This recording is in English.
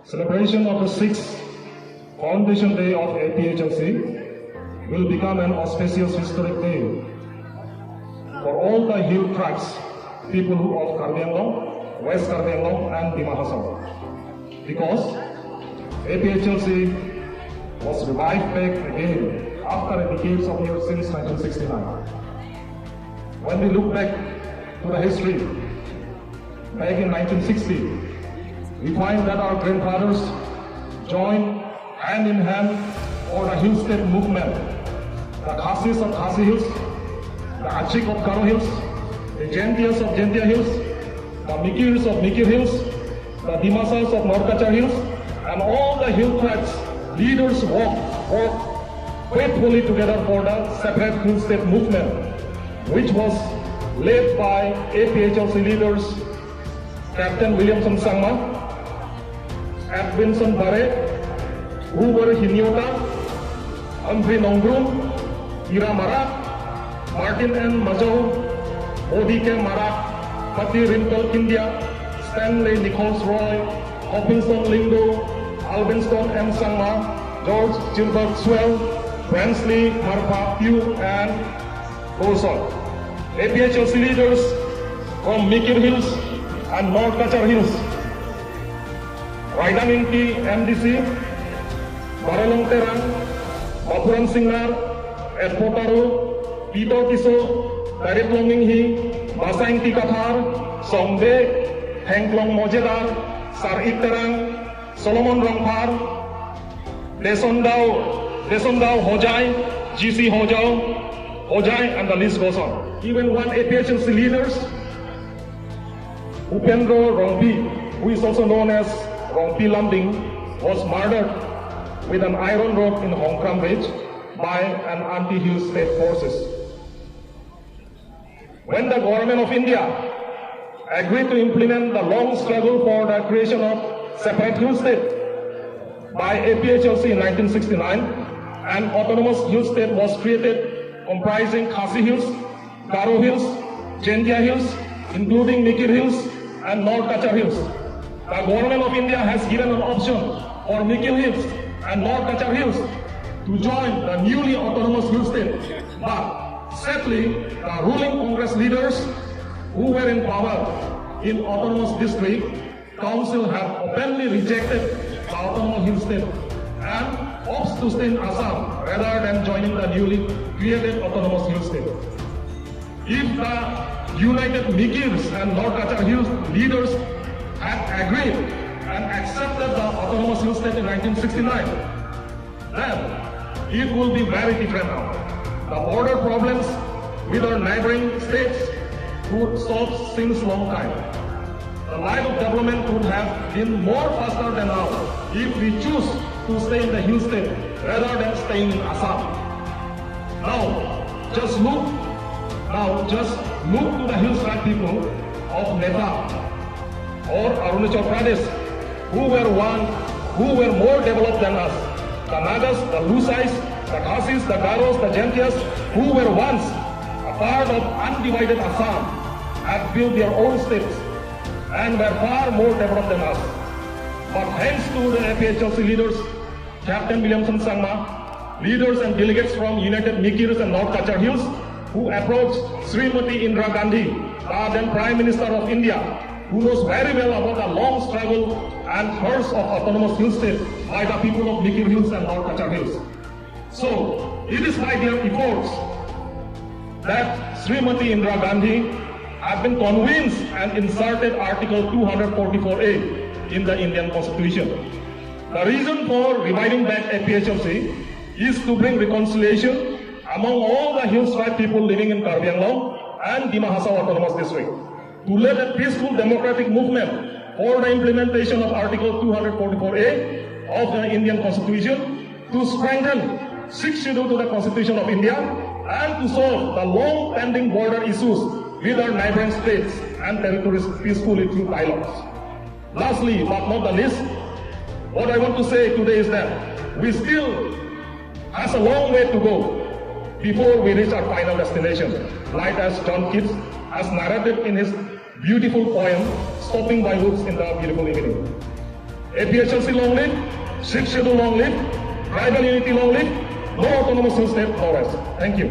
Celebration of the 6th Foundation Day of APHLC will become an auspicious historic day for all the hill tribes, people of Karbi Anglong, West Karbi Anglong and Dima Hasao. Because APHLC was revived back again after a decade of years since 1969. When we look back to the history, back in 1960, we find that our grandfathers joined hand in hand for the hill state movement. The Khasis of Khasi Hills, the Achik of Garo Hills, the Jaintias of Jaintia Hills, the Mikirs of Mikir Hills, the Dimasas of North Kachar Hills, and all the hill tribes leaders worked faithfully together for the separate hill state movement, which was led by APHLC leaders Captain Williamson Sangma, Edwinson Bare, Hoover Hiniota, Humphrey Nongrum, Ira Marak, Martin N. Majo, O.D.K. Marak, Pati Rimpel Kindia, Stanley Nichols Roy, Hopkinson Lindo, Albinston M. Sangma, George Gilbert Swell, Bransley Marpa Pugh, and Bolson. APHLC leaders from Mikir Hills and North Kachar Hills, Raidaminti MDC, Baralong Terang, Bapuran Singar, Edpotaro, Pito Tiso, Tarit Longinghi, Basaing Tikathar, Songde, Hengklong Mojedar, Sarik Terang, Solomon Rongphar, Desondao Hojai, GC Hojai, and the list goes on. Even one APHLC leaders, Upendro Rongpi, who is also known as Rongpi Lambing, was murdered with an iron rod in Hongkram Ridge by an anti-Hill state forces. When the government of India agreed to implement the long struggle for the creation of separate hill state by APHLC in 1969, an autonomous hill state was created comprising Khasi Hills, Garo Hills, Jaintia Hills, including Mikir Hills and North Kachar Hills. The government of India has given an option for Mikir Hills and North Kachar Hills to join the newly autonomous hill state. But sadly, the ruling Congress leaders who were in power in autonomous district council have openly rejected the autonomous hill state and opts to stay in Assam rather than joining the newly created autonomous hill state. If the United Mikirs and North Kachar Hills leaders had agreed and accepted the autonomous hill state in 1969, then it will be very different now. The border problems with our neighboring states would solve since long time. The line of development could have been more faster than now if we choose to stay in the hill state rather than staying in Assam. Now, just look to the hill side people of Nepal or Arunachal Pradesh, who were more developed than us. The Nagas, the Lusais, the Khasis, the Garos, the Jaintias, who were once a part of undivided Assam, have built their own states and were far more developed than us. But thanks to the APHLC leaders, Captain Williamson Sangma, leaders and delegates from United Mikirs and North Kachar Hills, who approached Srimati Indira Gandhi, the then Prime Minister of India, who knows very well about the long struggle and thirst of autonomous hill state by the people of Mikir Hills and North Kachar Hills. So, it is by their efforts that Srimati Indira Gandhi has been convinced and inserted Article 244A in the Indian Constitution. The reason for reviving back APHLC is to bring reconciliation among all the hill tribe people living in Karbi Anglong and Dima Hasao Autonomous District, to lead a peaceful democratic movement for the implementation of Article 244A of the Indian Constitution, to strengthen 6th Schedule to the Constitution of India, and to solve the long-pending border issues with our neighboring states and territories peacefully through dialogues. Lastly, but not the least, what I want to say today is that we still have a long way to go before we reach our final destination, like as John Keats has narrated in his beautiful poem, Stopping by Woods in the Beautiful Evening. APHLC long live, 6th schedule long live, tribal unity long live, no autonomous hill state, no rest. Thank you.